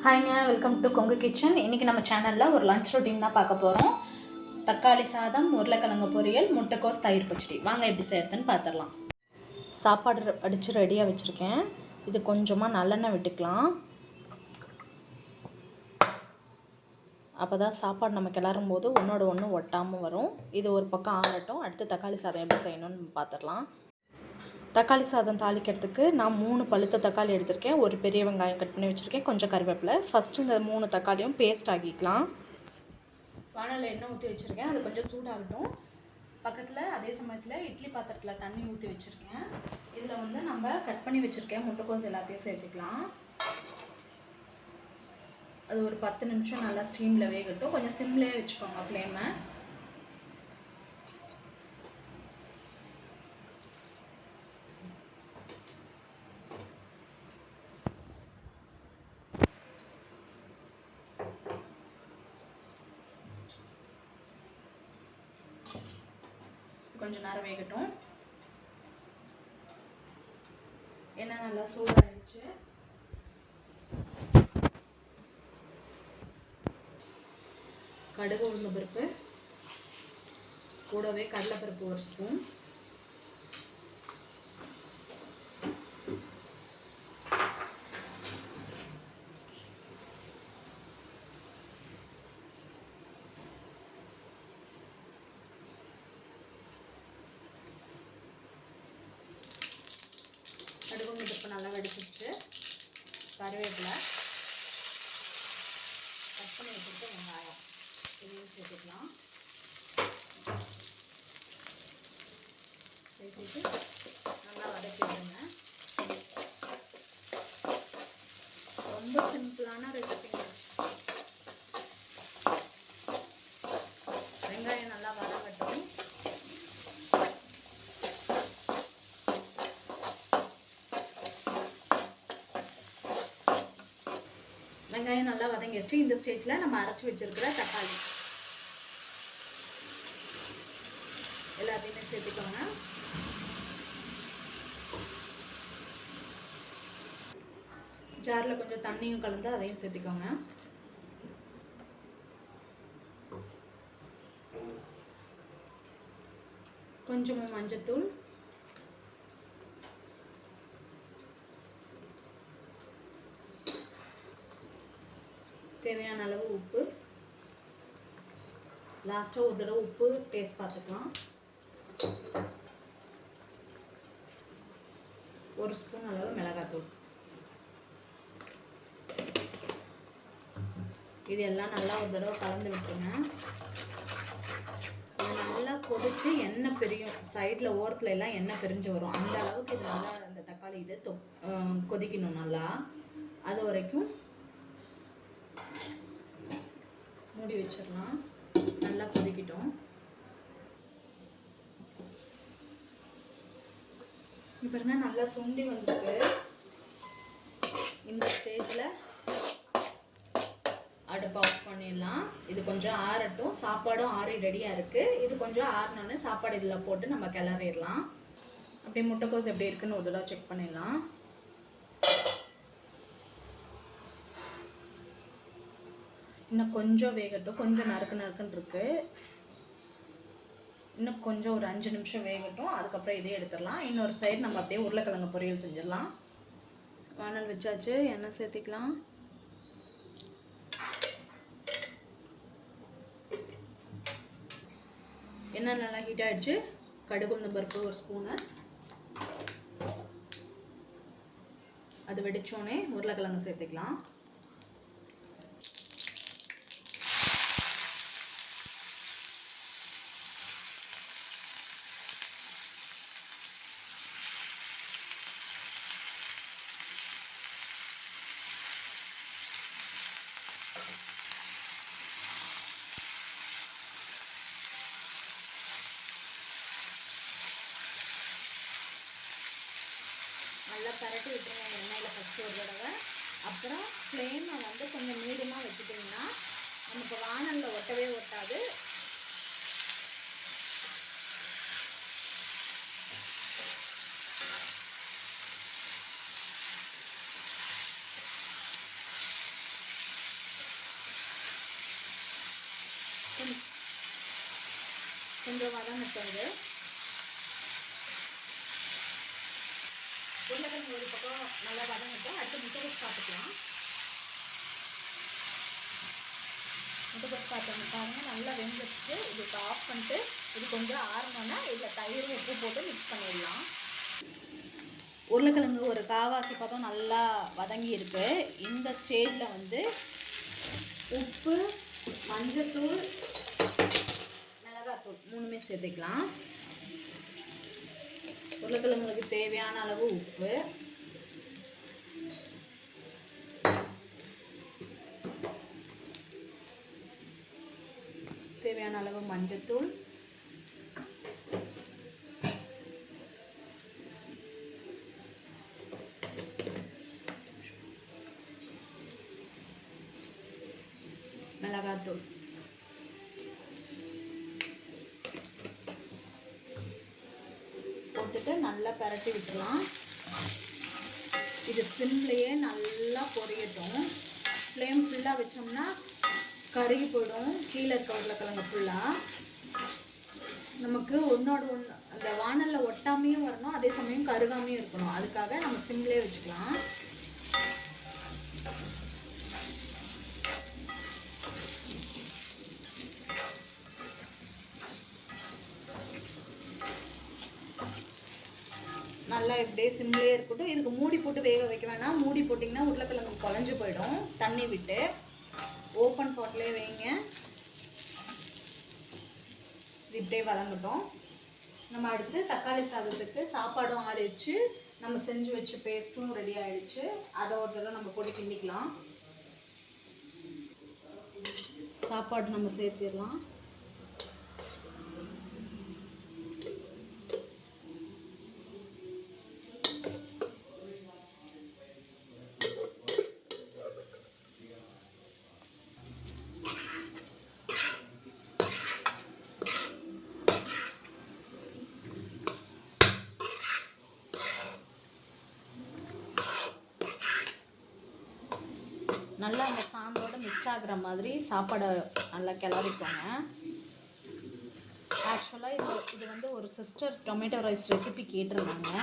ஹாய்ங்க, welcome to Kongu kitchen. இன்றைக்கி நம்ம சேனலில் ஒரு லஞ்ச் ரொட்டீன் தான் பார்க்க போகிறோம். தக்காளி சாதம், உருளைக்கிழங்கு பொரியல், முட்டைக்கோஸ், தயிர் பச்சடி. வாங்க எப்படி செய்யறதுன்னு பார்த்துடலாம். சாப்பாடு அடித்து ரெடியாக வச்சுருக்கேன். இது கொஞ்சமாக நல்லெண்ணெய் விட்டுக்கலாம். அப்போ தான் சாப்பாடு நம்ம கிளறும் போது ஒன்றோட ஒன்று ஒட்டாமல் வரும். இது ஒரு பக்கம் ஆகட்டும். அடுத்து தக்காளி சாதம் எப்படி செய்யணும்னு பார்த்துடலாம். தக்காளி சாதம் தாளிக்கிறதுக்கு நான் 3 பழுத்த தக்காளி எடுத்திருக்கேன். ஒரு பெரிய வெங்காயம் கட் பண்ணி வச்சுருக்கேன், கொஞ்சம் கருவேப்பிலை. ஃபஸ்ட்டு இந்த 3 தக்காளியும் பேஸ்ட் ஆக்கிக்கலாம். வானலில் எண்ணெய் ஊற்றி வச்சுருக்கேன், அது கொஞ்சம் சூடாகட்டும். பக்கத்தில் அதே சமயத்தில் இட்லி பாத்திரத்தில் தண்ணி ஊற்றி வச்சுருக்கேன். இதில் நம்ம கட் பண்ணி வச்சுருக்கேன் முட்டைக்கோஸ் எல்லாத்தையும் சேர்த்துக்கலாம். அது ஒரு 10 நிமிஷம் நல்லா ஸ்டீமில் வேகட்டும். கொஞ்சம் சிம்லேயே வச்சுக்கோங்க ஃப்ளேமை. கொஞ்சம் நேரம் வேகட்டும். எண்ணெய் நல்லா சூடாகிடுச்சு. கடுகு, உளுந்து பருப்பு, கூடவே கடலைப்பருப்பு 1 ஸ்பூன், கடுகு உளுந்து பருப்பு நல்லா வெடிச்சிருச்சு. கருவேப்பிலை, கட் பண்ணி வச்சுட்டு வெங்காயம் இதையும் சேர்த்துக்கலாம். சேர்த்துட்டு நல்லா வதக்கி விடுங்க. ரொம்ப சிம்பிளான ரெசிபிங்க. வெங்காயம் நல்லா வதங்கட்டும். வெங்காயம் நல்லா வதங்கிடுச்சு. இந்த ஸ்டேஜில் நம்ம அரைச்சி வச்சிருக்கிற தக்காளி எல்லாத்தையுமே சேர்த்துக்கோங்க. ஜாரில் கொஞ்சம் தண்ணியும் கலந்து அதையும் சேர்த்துக்கோங்க. கொஞ்சமாக மஞ்சத்தூள், தேவையான அளவு உப்பு. லாஸ்ட்டாக ஒரு தடவை உப்பு டேஸ்ட் பார்த்துக்கலாம். 1 ஸ்பூன் அளவு மிளகாத்தூள். இது எல்லாம் நல்லா ஒரு தடவை கலந்து விட்டுருங்க. நல்லா கொதிச்சு எண்ணெய் பிரியும். சைடில் ஓரத்தில் எல்லாம் எண்ணெய் பிரிஞ்சு வரும். அந்த அளவுக்கு இது நல்லா இந்த தக்காளி இது கொதிக்கணும். நல்லா அது வரைக்கும் மூடி வச்சிடலாம். நல்லா கொதிக்கிட்டோம். இப்போ பாருங்க, நல்லா சுண்டி வந்துருக்கு. இந்த ஸ்டேஜில் அடுப்பு ஆஃப் பண்ணிடலாம். இது கொஞ்சம் ஆறட்டும். சாப்பாடும் ஆறி ரெடியாக இருக்குது. இது கொஞ்சம் ஆறினோன்னு சாப்பாடு இதில் போட்டு நம்ம கிளறிடலாம். அப்படியே முட்டைக்கோஸ் எப்படி இருக்குன்னு ஒரு தடவை செக் பண்ணிடலாம். இன்னும் கொஞ்சம் வேகட்டும். கொஞ்சம் நறுக்குன்னு இருக்குது. இன்னும் கொஞ்சம் ஒரு 5 நிமிஷம் வேகட்டும். அதுக்கப்புறம் இதே எடுத்துடலாம். இன்னொரு சைடு நம்ம அப்படியே உருளைக்கிழங்கு பொரியல் செஞ்சிடலாம். வானல் வச்சாச்சு. எண்ணெய் சேர்த்திக்கலாம். எண்ணெய் நல்லா ஹீட் ஆகிடுச்சு. கடுகு உளுந்து பருப்பு 1 ஸ்பூனு. அது வெடிச்சோடனே உருளைக்கிழங்கு சேர்த்துக்கலாம். நல்லா பரட்டி விட்டுருங்க எண்ணெயில் ஃபஸ்ட்டு ஒரு தடவை. அப்புறம் ஃப்ளேமை கொஞ்சம் மீடியமாக வச்சுட்டிங்கன்னா நமக்கு வானலில் ஒட்டவே ஒட்டாது. கொஞ்சம் வதங்கட்டது. உருளைக்கிழங்கு ஒரு பக்கம் நல்லா வதங்கட்டும். அடுத்து முட்டைக்கோஸ் பார்த்துக்கலாம். முட்டைக்கோஸ் பாருங்க நல்லா வெந்துச்சு. இதுக்கு ஆஃப் பண்ணிட்டு இது கொஞ்சம் ஆறணுன்னா இதில் தயிர் உப்பு போட்டு மிக்ஸ் பண்ணிடலாம். உருளைக்கிழங்கு ஒரு காவாசி பக்கம் நல்லா வதங்கி இருக்கு. இந்த ஸ்டேஜில் வந்து உப்பு, மஞ்சத்தூள், மிளகாத்தூள் 3மே சேர்த்துக்கலாம். உருளைக்கிழங்குக்கு தேவையான அளவு உப்பு, தேவையான அளவு மஞ்சத்தூள், மிளகாத்தூள். போட்டுட்டு நல்லா பரட்டி விட்டுலாம். இது சிம்லேயே நல்லா பொரியட்டும். ஃப்ளேம் ஃபுல்லாக வச்சோம்னா கருகி போயிடும். கீழே இருக்க உருளைக்கிழங்கு ஃபுல்லாக நமக்கு ஒன்றோட ஒன்று அந்த வானலில் ஒட்டாமையும் வரணும், அதே சமயம் கருகாமையும் இருக்கணும். அதுக்காக நம்ம சிம்லேயே வச்சுக்கலாம். நல்லா இப்படியே சிம்லேயே இருக்கட்டும். இதுக்கு மூடி போட்டு வேக வைக்க வேணாம். மூடி போட்டிங்கன்னா உருளைக்கிழங்கு குழஞ்சி போயிடும். தண்ணி விட்டு ஓப்பன் பாட்லேயே வைங்க. இது இப்படியே வதங்கட்டும். நம்ம அடுத்து தக்காளி சாதத்துக்கு சாப்பாடும் ஆறிடுச்சு. நம்ம செஞ்சு வச்ச பேஸ்ட்டும் ரெடி ஆகிடுச்சு. அதை ஒரு தடவை நம்ம போட்டு கிண்டிக்கலாம். சாப்பாடு நம்ம சேர்த்திடலாம். நல்லா அந்த சாந்தோடு மிக்ஸ் ஆகிற மாதிரி சாப்பாடை நல்லா கிளறிக்கோங்க. ஆக்சுவலாக இது வந்து ஒரு சிஸ்டர் டொமேட்டோ ரைஸ் ரெசிபி கேட்டிருந்தாங்க.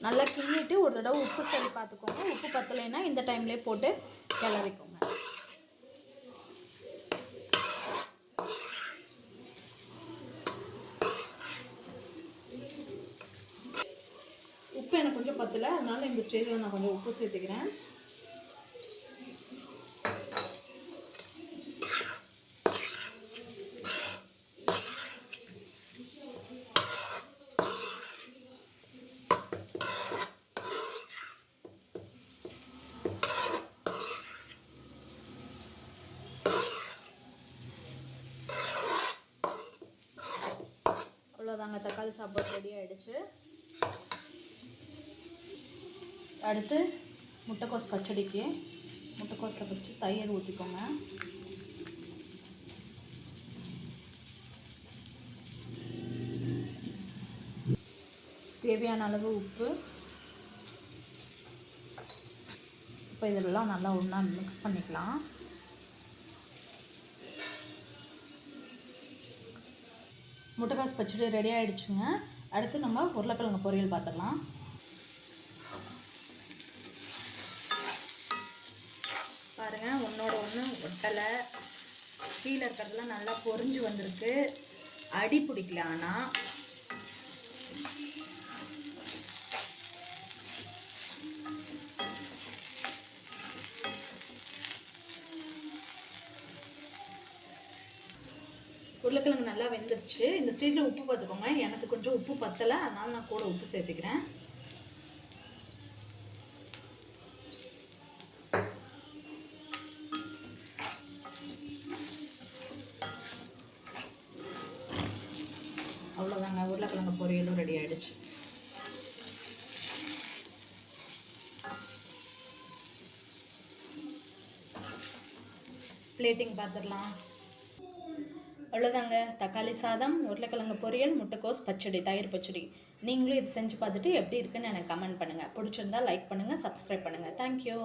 நல்லா கிண்டிட்டு ஒரு தடவை உப்பு சரி பார்த்துக்கோங்க. உப்பு பத்தலைன்னா இந்த டைம்லேயே போட்டு கிளறிக்கோங்க. உப்பு எனக்கு கொஞ்சம் பத்தலை, அதனால இந்த ஸ்டேஜில் நான் கொஞ்சம் உப்பு சேர்த்துக்கிறேன். அவ்வளோதாங்க, தக்காளி சாப்பாடு ரெடி ஆகிடுச்சு. அடுத்து முட்டைக்கோஸ் பச்சடிக்கு முட்டைக்கோஸில் ஃபஸ்ட்டு தயிர் ஊற்றிக்கோங்க. தேவையான அளவு உப்பு. இப்போ இதெல்லாம் நல்லா ஒன்றா மிக்ஸ் பண்ணிக்கலாம். முட்டைக்கோஸ் பச்சடி ரெடி ஆகிடுச்சுங்க. அடுத்து நம்ம உருளைக்கிழங்கு பொரியல் பார்த்துடலாம். பாருங்கள், ஒன்றோட ஒன்று ஒட்டலை. கீழே இருக்கிறதுலாம் நல்லா பொரிஞ்சு வந்திருக்கு. அடி பிடிக்கல. ஆனால் உருளைக்கிழங்கு நல்லா வெந்துருச்சு. இந்த ஸ்டேஜில் உப்பு பார்த்துக்கோங்க. எனக்கு கொஞ்சம் உப்பு பத்தலை, அதனால் நான் கூட உப்பு சேர்த்துக்கிறேன். அவ்வளோதாங்க, உருளைக்கிழங்கு பொரியலும் ரெடி ஆகிடுச்சு. பிளேட்டிங் பார்த்துடலாம். அவ்வளோதாங்க, தக்காளி சாதம், உருளைக்கிழங்கு பொரியல், முட்டைக்கோஸ் பச்சடி, தயிர் பச்சடி. நீங்களும் இது செஞ்சு பார்த்துட்டு எப்படி இருக்குன்னு எனக்கு கமெண்ட் பண்ணுங்கள். பிடிச்சிருந்தா லைக் பண்ணுங்கள், சப்ஸ்கிரைப் பண்ணுங்கள். தேங்க்யூ.